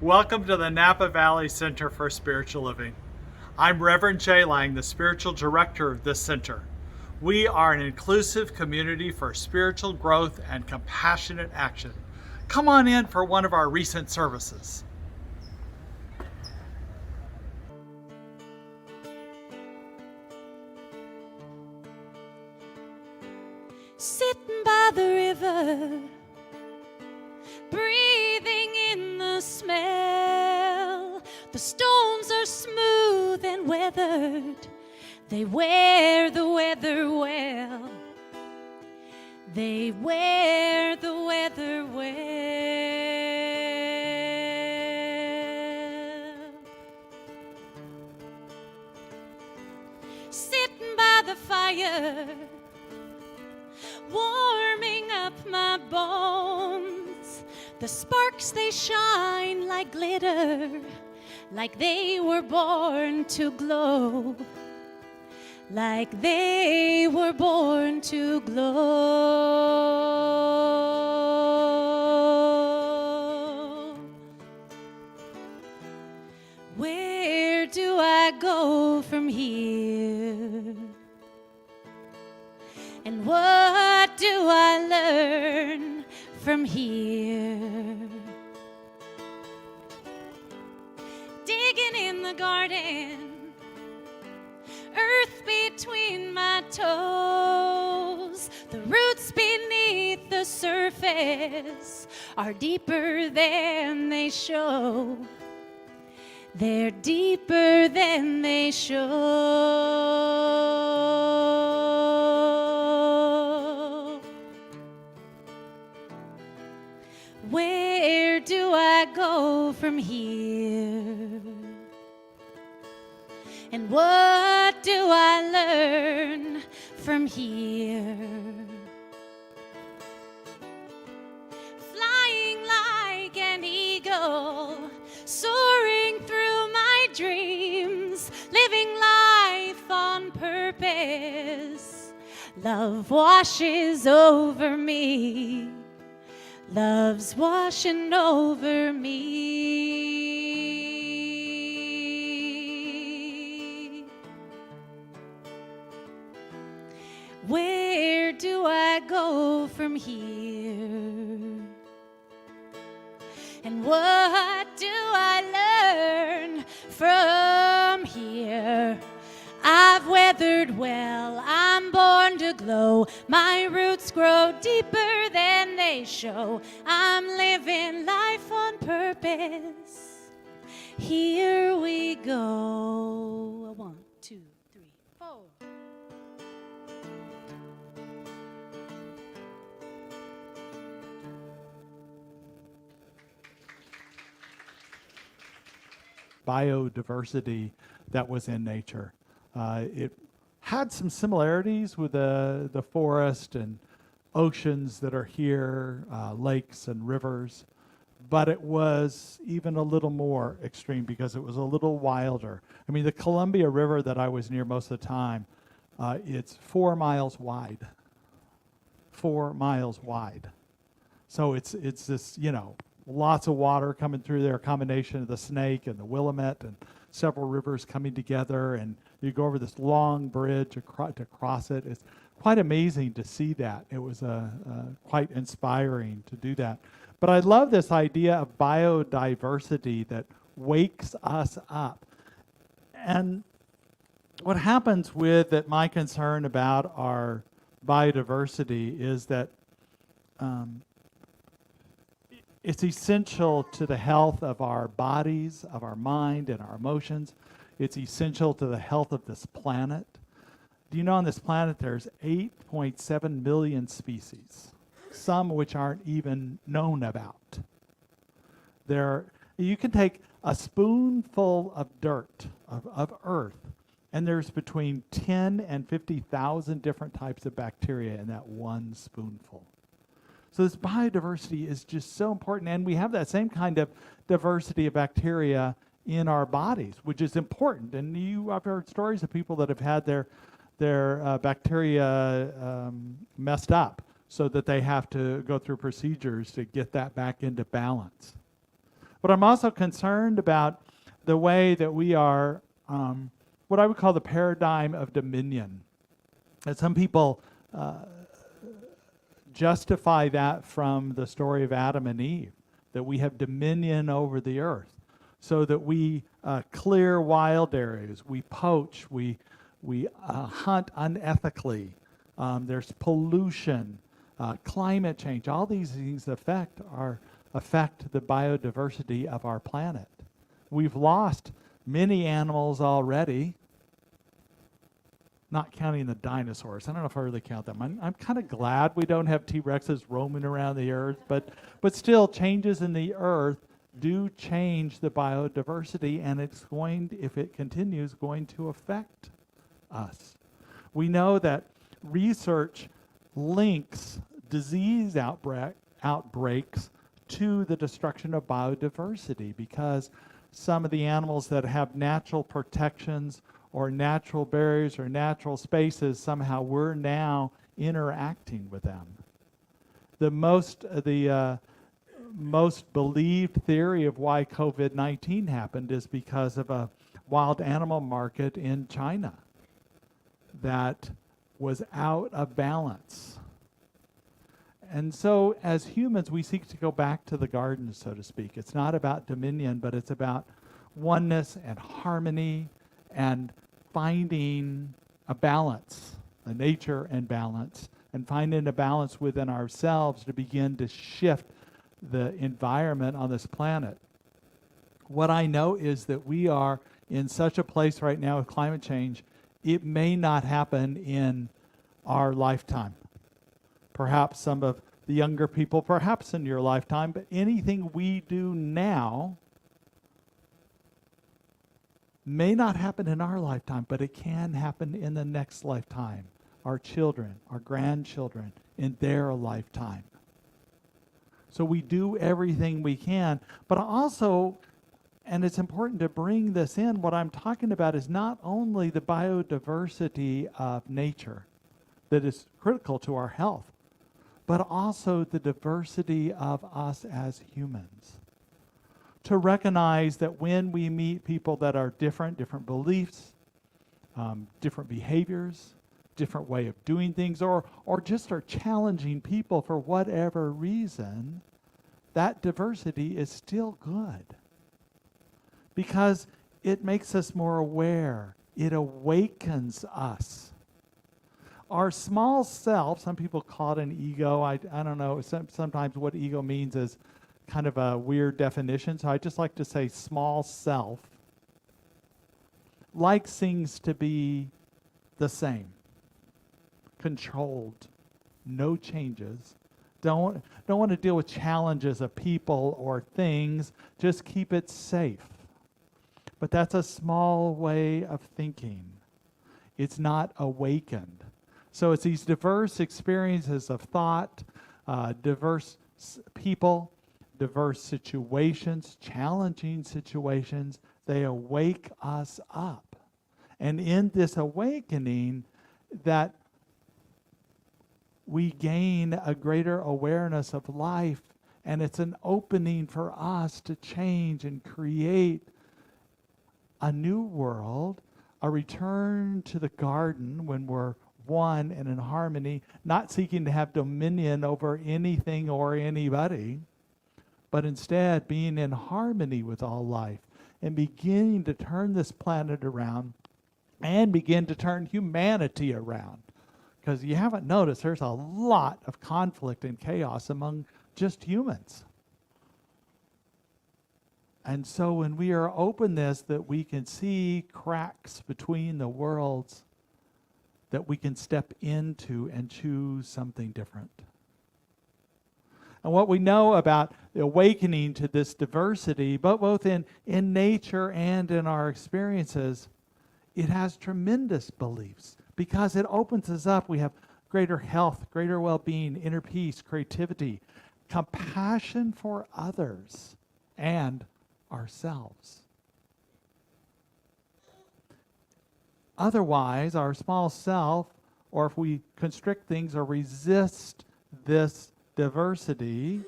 Welcome to the Napa Valley Center for Spiritual Living. I'm Reverend Jay Lang, the spiritual director of this center. We are an inclusive community for spiritual growth and compassionate action. Come on in for one of our recent services. Sitting by the river, breathing in the smell. The stones are smooth and weathered, they wear the weather well. They wear the weather well. Sitting by the fire, warming up my bones. The sparks, they shine like glitter, like they were born to glow, like they were born to glow. Where do I go from here? And what do I learn from here? Digging in the garden, earth between my toes. The roots beneath the surface are deeper than they show. They're deeper than they show. Where do I go from here? And what do I learn from here? Flying like an eagle, soaring through my dreams, living life on purpose. Love washes over me. Love's washing over me. Where do I go from here? And what do I learn from here? I've weathered well, I'm born to glow. My roots grow deeper than they show. I'm living life on purpose. Here we go. 1, 2, 3, 4. Biodiversity that was in nature. It had some similarities with the forest and oceans that are here, lakes and rivers, but it was even a little more extreme because it was a little wilder. I mean, the Columbia River that I was near most of the time, it's 4 miles wide. 4 miles wide. So it's this, lots of water coming through there, a combination of the Snake and the Willamette and several rivers coming together, and you go over this long bridge to cross it. It's quite amazing to see that. It was quite inspiring to do that. But I love this idea of biodiversity that wakes us up. And what happens with it, my concern about our biodiversity is that it's essential to the health of our bodies, of our mind, and our emotions. It's essential to the health of this planet. Do you know on this planet there's 8.7 million species, some which aren't even known about. You can take a spoonful of dirt, of earth, and there's between 10 and 50,000 different types of bacteria in that one spoonful. So this biodiversity is just so important, and we have that same kind of diversity of bacteria in our bodies, which is important. And I've heard stories of people that have had their bacteria messed up so that they have to go through procedures to get that back into balance. But I'm also concerned about the way that we are, what I would call the paradigm of dominion. And some people justify that from the story of Adam and Eve, that we have dominion over the earth, so that we clear wild areas, we poach, we hunt unethically. There's pollution, climate change. All these things affect the biodiversity of our planet. We've lost many animals already, not counting the dinosaurs. I don't know if I really count them. I'm kind of glad we don't have T-Rexes roaming around the earth, but still, changes in the earth do change the biodiversity, and it's going, if it continues, going to affect us. We know that research links disease outbreaks to the destruction of biodiversity, because some of the animals that have natural protections or natural barriers or natural spaces, somehow we're now interacting with them. The most believed theory of why COVID-19 happened is because of a wild animal market in China that was out of balance. And so as humans, we seek to go back to the garden, so to speak. It's not about dominion, but it's about oneness and harmony and finding a balance, a nature and balance, and finding a balance within ourselves to begin to shift the environment on this planet. What I know is that we are in such a place right now with climate change, it may not happen in our lifetime. Perhaps some of the younger people, perhaps in your lifetime, but anything we do now may not happen in our lifetime, but it can happen in the next lifetime. Our children, our grandchildren, in their lifetime. So we do everything we can, but also, and it's important to bring this in, what I'm talking about is not only the biodiversity of nature that is critical to our health, but also the diversity of us as humans. To recognize that when we meet people that are different beliefs, different behaviors, different way of doing things, or just are challenging people for whatever reason, that diversity is still good. Because it makes us more aware. It awakens us. Our small self, some people call it an ego. I don't know, sometimes what ego means is kind of a weird definition, so I just like to say small self likes things to be the same, controlled, no changes. Don't want to deal with challenges of people or things, just keep it safe. But that's a small way of thinking. It's not awakened. So it's these diverse experiences of thought, diverse people, diverse situations, challenging situations, they awake us up. And in this awakening, that we gain a greater awareness of life, and it's an opening for us to change and create a new world, a return to the garden when we're one and in harmony, not seeking to have dominion over anything or anybody, but instead being in harmony with all life and beginning to turn this planet around and begin to turn humanity around. Because you haven't noticed, there's a lot of conflict and chaos among just humans. And so when we are openness, that we can see cracks between the worlds, that we can step into and choose something different. And what we know about the awakening to this diversity, but both in nature and in our experiences, it has tremendous beliefs because it opens us up. We have greater health, greater well-being, inner peace, creativity, compassion for others and ourselves. Otherwise, our small self, or if we constrict things or resist this diversity,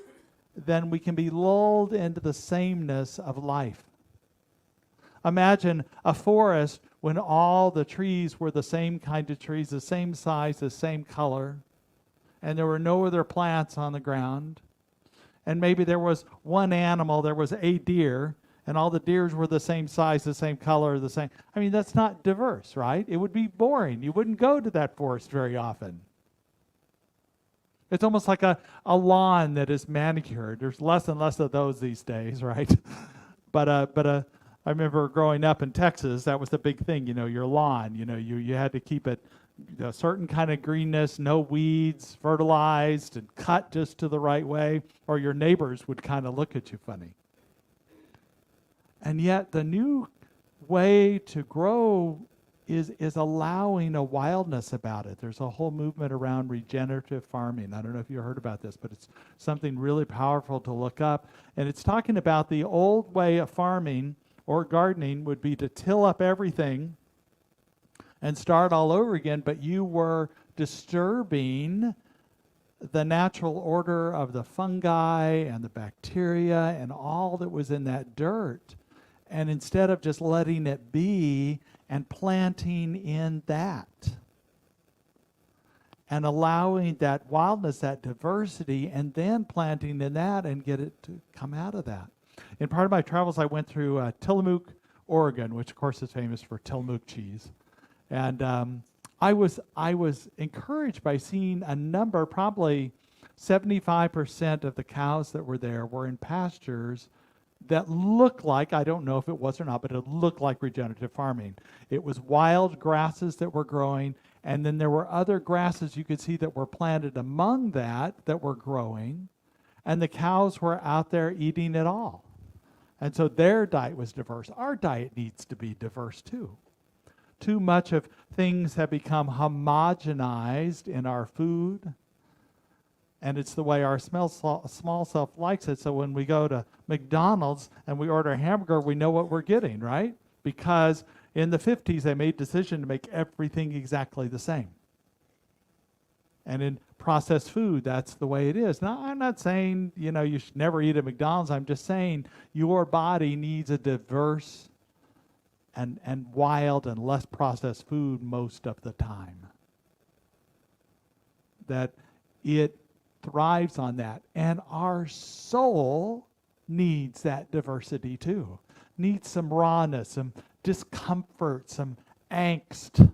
then we can be lulled into the sameness of life. Imagine a forest when all the trees were the same kind of trees, the same size, the same color, and there were no other plants on the ground. And maybe there was one animal, there was a deer, and all the deers were the same size, the same color, the same. I mean, that's not diverse, right? It would be boring. You wouldn't go to that forest very often. It's almost like a lawn that is manicured. There's less and less of those these days, right? But I remember growing up in Texas, that was the big thing, your lawn. You had to keep it a certain kind of greenness, no weeds, fertilized, and cut just to the right way, or your neighbors would kind of look at you funny. And yet the new way to grow is allowing a wildness about it. There's a whole movement around regenerative farming. I don't know if you heard about this, but it's something really powerful to look up. And it's talking about the old way of farming or gardening would be to till up everything and start all over again, but you were disturbing the natural order of the fungi and the bacteria and all that was in that dirt. And instead of just letting it be and planting in that and allowing that wildness, that diversity, and then planting in that and get it to come out of that. In part of my travels, I went through Tillamook, Oregon, which of course is famous for Tillamook cheese. And I was encouraged by seeing a number, probably 75% of the cows that were there were in pastures that looked like, I don't know if it was or not, but it looked like regenerative farming. It was wild grasses that were growing, and then there were other grasses you could see that were planted among that were growing, and the cows were out there eating it all. And so their diet was diverse. Our diet needs to be diverse too. Too much of things have become homogenized in our food, and it's the way our small self likes it. So when we go to McDonald's and we order a hamburger, we know what we're getting, right? Because in the 50s, they made a decision to make everything exactly the same. And in processed food, that's the way it is. Now, I'm not saying, you should never eat at McDonald's. I'm just saying your body needs a diverse and wild and less processed food most of the time. That it thrives on that. And our soul needs that diversity too. Needs some rawness, some discomfort, some angst.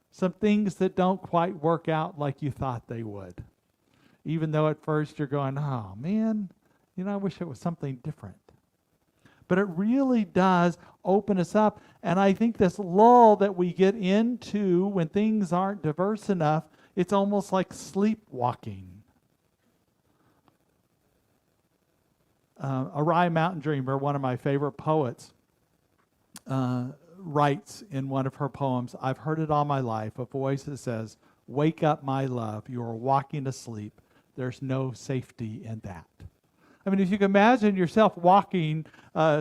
Some things that don't quite work out like you thought they would. Even though at first you're going, oh man, I wish it was something different. But it really does open us up. And I think this lull that we get into when things aren't diverse enough, it's almost like sleepwalking. Arai Mountain Dreamer, one of my favorite poets, writes in one of her poems, I've heard it all my life, a voice that says, wake up, my love, you are walking asleep. There's no safety in that. I mean, if you can imagine yourself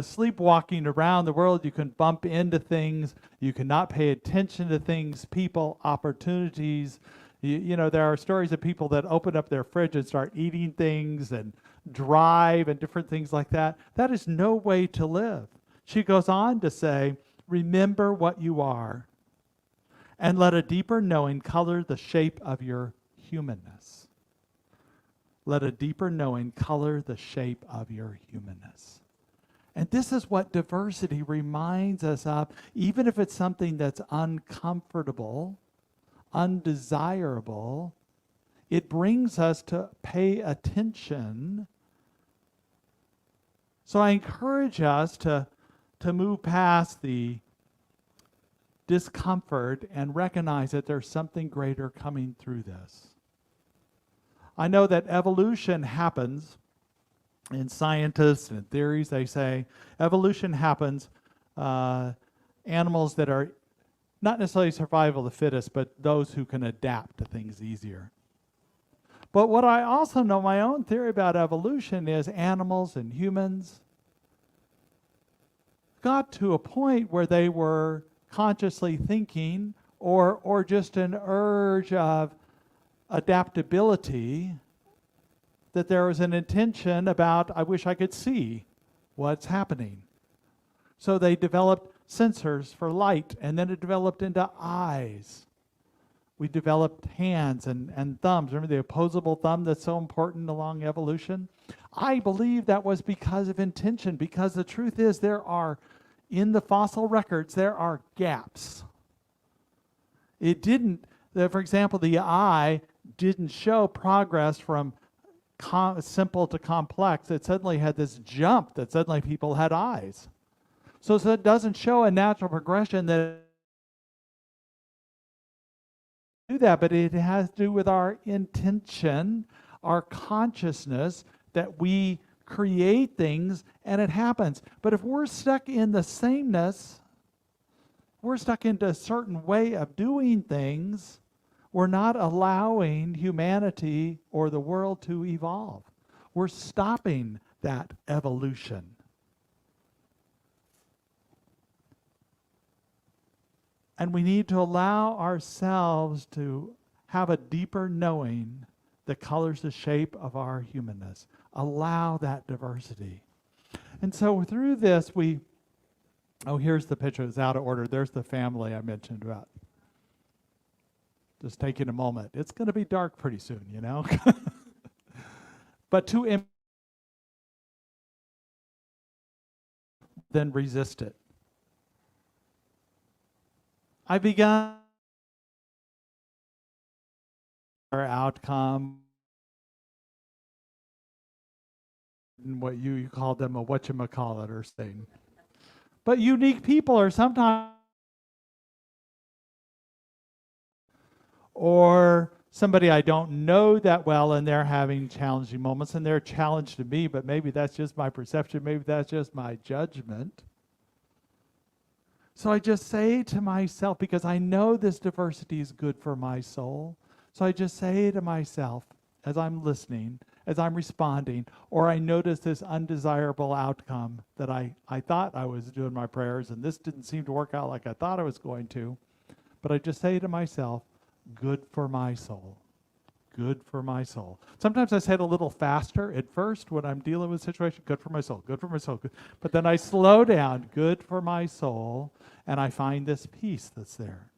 sleepwalking around the world, you can bump into things, you cannot pay attention to things, people, opportunities. There are stories of people that open up their fridge and start eating things and drive and different things like that. That is no way to live. She goes on to say, remember what you are, and let a deeper knowing color the shape of your humanness. Let a deeper knowing color the shape of your humanness. And this is what diversity reminds us of, even if it's something that's uncomfortable, undesirable, it brings us to pay attention. So I encourage us to move past the discomfort and recognize that there's something greater coming through this. I know that evolution happens, in scientists and theories they say, evolution happens, animals that are not necessarily survival of the fittest, but those who can adapt to things easier. But what I also know, my own theory about evolution is animals and humans got to a point where they were consciously thinking or just an urge of adaptability that there was an intention about, I wish I could see what's happening. So they developed sensors for light, and then it developed into eyes. We developed hands and thumbs. Remember the opposable thumb that's so important along evolution? I believe that was because of intention, because the truth is in the fossil records, there are gaps. It didn't, for example, the eye didn't show progress from simple to complex. It suddenly had this jump that suddenly people had eyes. So it doesn't show a natural progression that do that, but it has to do with our intention, our consciousness, that we create things and it happens. But if we're stuck in the sameness, we're stuck into a certain way of doing things, we're not allowing humanity or the world to evolve. We're stopping that evolution. And we need to allow ourselves to have a deeper knowing that colors the shape of our humanness. Allow that diversity. And so through this, here's the picture. It's out of order. There's the family I mentioned about. Just taking a moment. It's going to be dark pretty soon, you know. But then resist it. I begun our outcome, what you called them a whatchamacallit or thing. But unique people are sometimes, or somebody I don't know that well and they're having challenging moments and they're challenged to me, but maybe that's just my perception, maybe that's just my judgment. So I just say to myself, because I know this diversity is good for my soul, so I just say to myself, as I'm listening, as I'm responding, or I notice this undesirable outcome that I thought I was doing my prayers, and this didn't seem to work out like I thought I was going to, but I just say to myself, good for my soul. Good for my soul. Sometimes I say it a little faster at first when I'm dealing with a situation, good for my soul, good for my soul. Good. But then I slow down, good for my soul, and I find this peace that's there.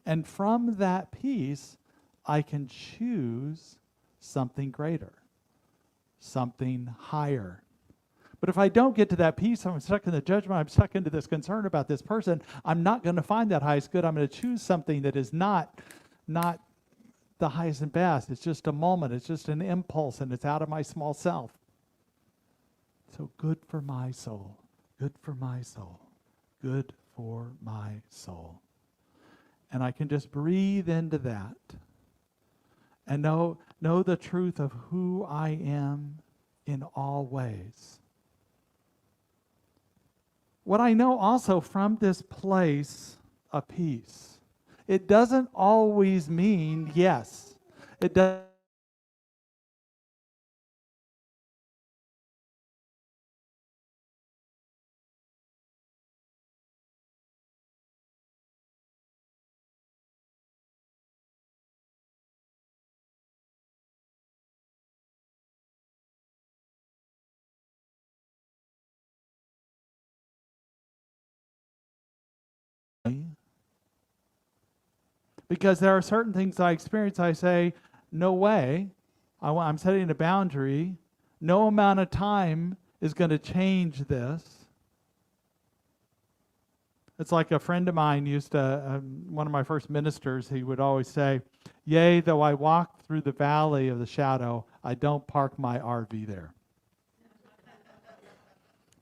And from that peace, I can choose something greater, something higher. But if I don't get to that peace, I'm stuck in the judgment, I'm stuck into this concern about this person, I'm not going to find that highest good. I'm going to choose something that is not the highest and best. It's just a moment. It's just an impulse, and it's out of my small self. So good for my soul. Good for my soul. Good for my soul. And I can just breathe into that and know the truth of who I am in all ways. What I know also from this place of peace, it doesn't always mean yes. It does. Because there are certain things I experience, I say, no way. I'm setting a boundary. No amount of time is going to change this. It's like a friend of mine used to, one of my first ministers, he would always say, yea, though I walk through the valley of the shadow, I don't park my RV there.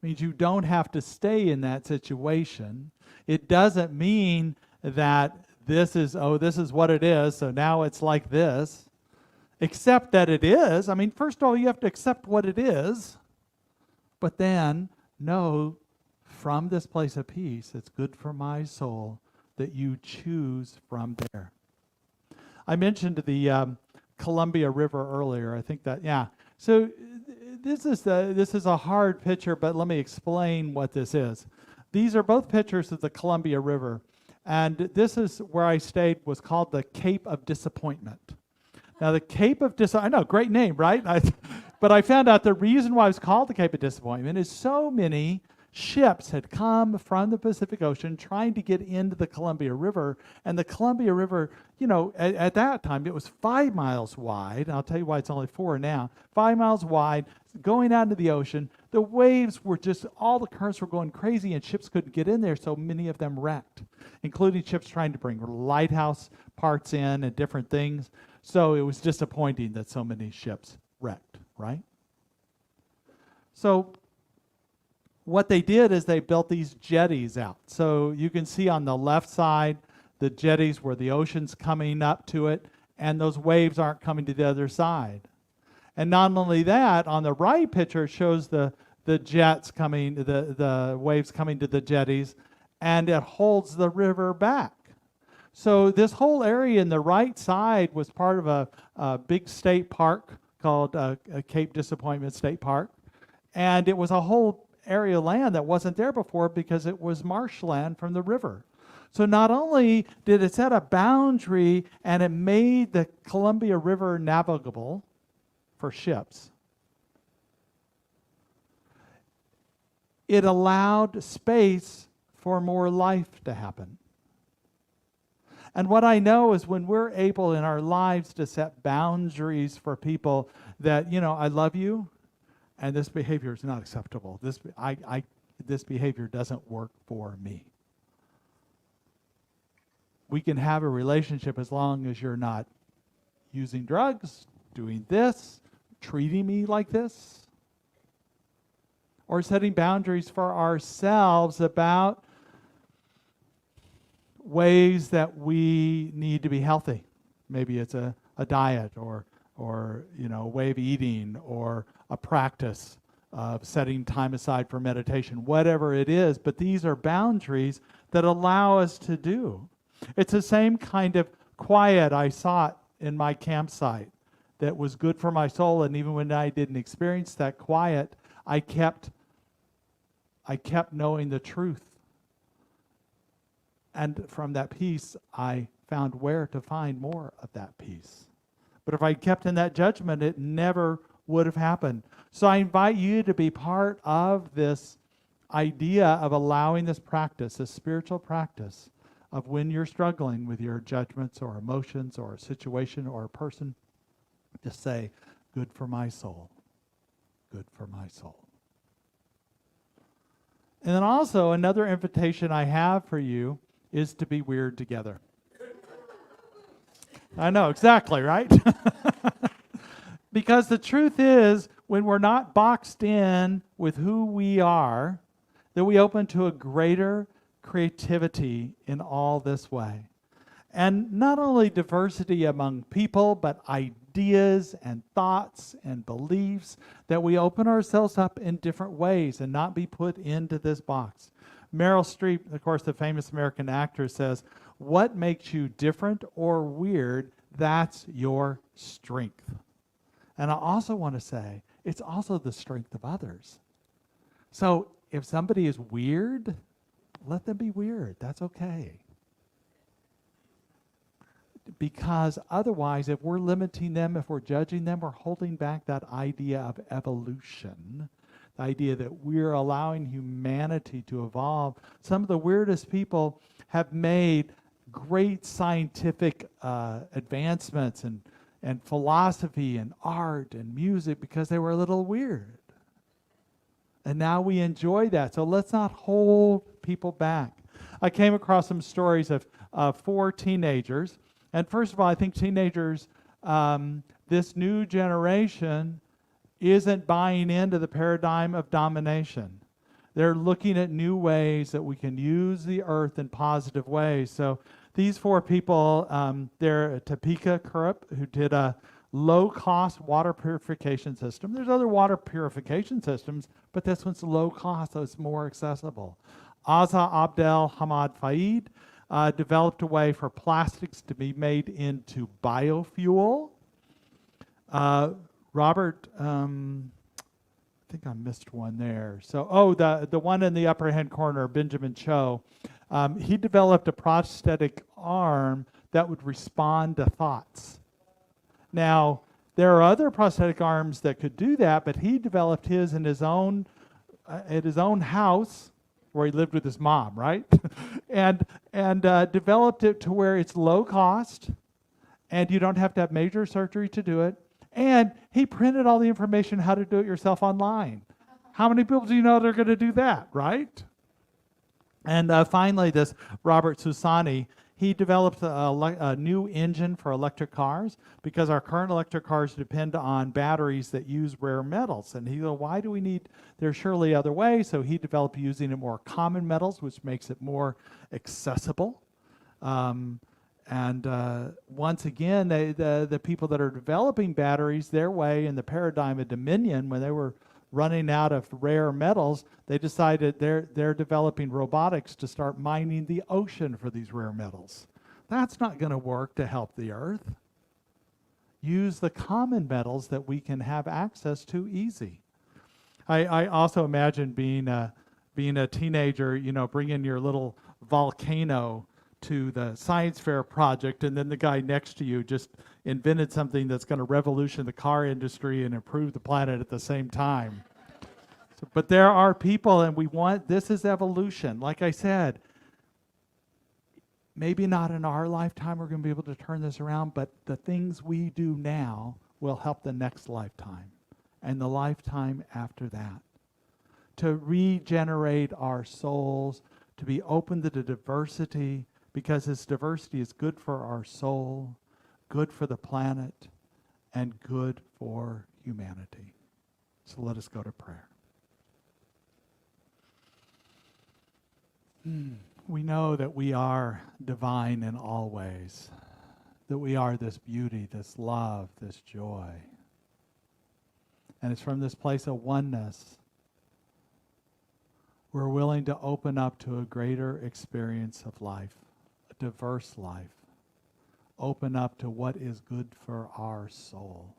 Means you don't have to stay in that situation. It doesn't mean that this is what it is, so now it's like this. Accept that it is. I mean, first of all, you have to accept what it is, but then know from this place of peace, it's good for my soul that you choose from there. I mentioned the Columbia River earlier. I think that, yeah. So this is a hard picture, but let me explain what this is. These are both pictures of the Columbia River. And this is where I stayed, was called the Cape of Disappointment. Now, the Cape of Disappointment, I know, great name, right? But I found out the reason why it's called the Cape of Disappointment is so many ships had come from the Pacific Ocean trying to get into the Columbia River. And the Columbia River, at that time, it was 5 miles wide. I'll tell you why it's only 4 now. 5 miles wide, going out into the ocean. The waves were just, all the currents were going crazy, and ships couldn't get in there, so many of them wrecked, including ships trying to bring lighthouse parts in and different things. So it was disappointing that so many ships wrecked, right? So what they did is they built these jetties out. So you can see on the left side, the jetties where the ocean's coming up to it, and those waves aren't coming to the other side. And not only that, on the right picture shows the jets coming, the waves coming to the jetties, and it holds the river back. So this whole area in the right side was part of a big state park called Cape Disappointment State Park. And it was a whole area of land that wasn't there before because it was marshland from the river. So not only did it set a boundary and it made the Columbia River navigable for ships, it allowed space for more life to happen. And what I know is when we're able in our lives to set boundaries for people that, I love you, and this behavior is not acceptable. This behavior doesn't work for me. We can have a relationship as long as you're not using drugs, doing this, treating me like this, or setting boundaries for ourselves about ways that we need to be healthy. Maybe it's a diet or a way of eating or a practice of setting time aside for meditation, whatever it is. But these are boundaries that allow us to do. It's the same kind of quiet I sought in my campsite that was good for my soul. And even when I didn't experience that quiet, I kept knowing the truth. And from that peace, I found where to find more of that peace. But if I kept in that judgment, it never would have happened. So I invite you to be part of this idea of allowing this practice, this spiritual practice, of when you're struggling with your judgments or emotions or a situation or a person, just say, good for my soul, good for my soul. And then also another invitation I have for you is to be weird together. I know, exactly, right? Because the truth is, when we're not boxed in with who we are, that we open to a greater creativity in all this way. And not only diversity among people, but ideas and thoughts and beliefs, that we open ourselves up in different ways and not be put into this box. Meryl Streep, of course, the famous American actor, says, what makes you different or weird, that's your strength. And I also want to say, it's also the strength of others. So if somebody is weird, let them be weird. That's okay. Because otherwise, if we're limiting them, if we're judging them, we're holding back that idea of evolution, the idea that we're allowing humanity to evolve. Some of the weirdest people have made great scientific advancements and philosophy and art and music because they were a little weird. And now we enjoy that. So let's not hold people back. I came across some stories of 4 teenagers. And first of all, I think teenagers, this new generation isn't buying into the paradigm of domination. They're looking at new ways that we can use the earth in positive ways. So these 4 people, they're Topeka Kurup, who did a low-cost water purification system. There's other water purification systems, but this one's low cost, so it's more accessible. Aza Abdel Hamad Faid developed a way for plastics to be made into biofuel. Robert, I think I missed one there. So, the one in the upper hand corner, Benjamin Cho, he developed a prosthetic arm that would respond to thoughts. Now, there are other prosthetic arms that could do that, but he developed his in his own at his own house where he lived with his mom, right? and developed it to where it's low cost, and you don't have to have major surgery to do it. And he printed all the information how to do it yourself online. How many people do you know that are going to do that, right? And finally, this Robert Susani, he developed a new engine for electric cars because our current electric cars depend on batteries that use rare metals. And he said, why do we need, there's surely other ways. So he developed using it more common metals, which makes it more accessible. Once again, the people that are developing batteries, their way in the paradigm of Dominion, when they were running out of rare metals, they decided they're developing robotics to start mining the ocean for these rare metals. That's not going to work to help the earth. Use the common metals that we can have access to easy. I also imagine being a teenager, bringing your little volcano to the science fair project, and then the guy next to you just invented something that's going to revolutionize the car industry and improve the planet at the same time. But there are people, and this is evolution. Like I said, maybe not in our lifetime we're going to be able to turn this around, but the things we do now will help the next lifetime and the lifetime after that. To regenerate our souls, to be open to the diversity, because this diversity is good for our soul, good for the planet, and good for humanity. So let us go to prayer. We know that we are divine in all ways, that we are this beauty, this love, this joy. And it's from this place of oneness we're willing to open up to a greater experience of life, a diverse life. Open up to what is good for our soul.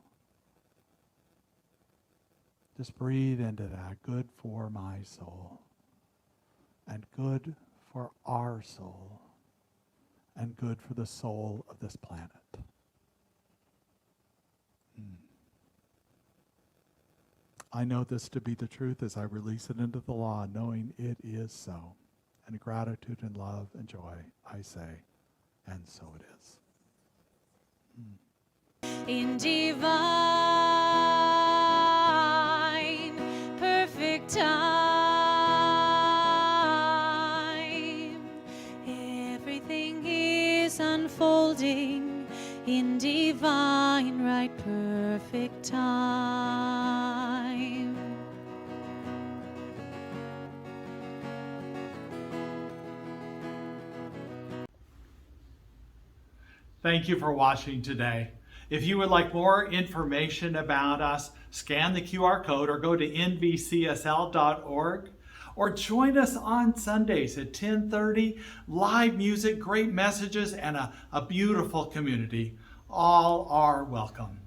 Just breathe into that. Good for my soul. And good for our soul. And good for the soul of this planet. I know this to be the truth as I release it into the law, knowing it is so. And gratitude and love and joy, I say, and so it is. In divine, perfect time, everything is unfolding in divine, right, perfect time. Thank you for watching today. If you would like more information about us, scan the QR code or go to nvcsl.org, or join us on Sundays at 10:30. Live music, great messages, and a beautiful community. All are welcome.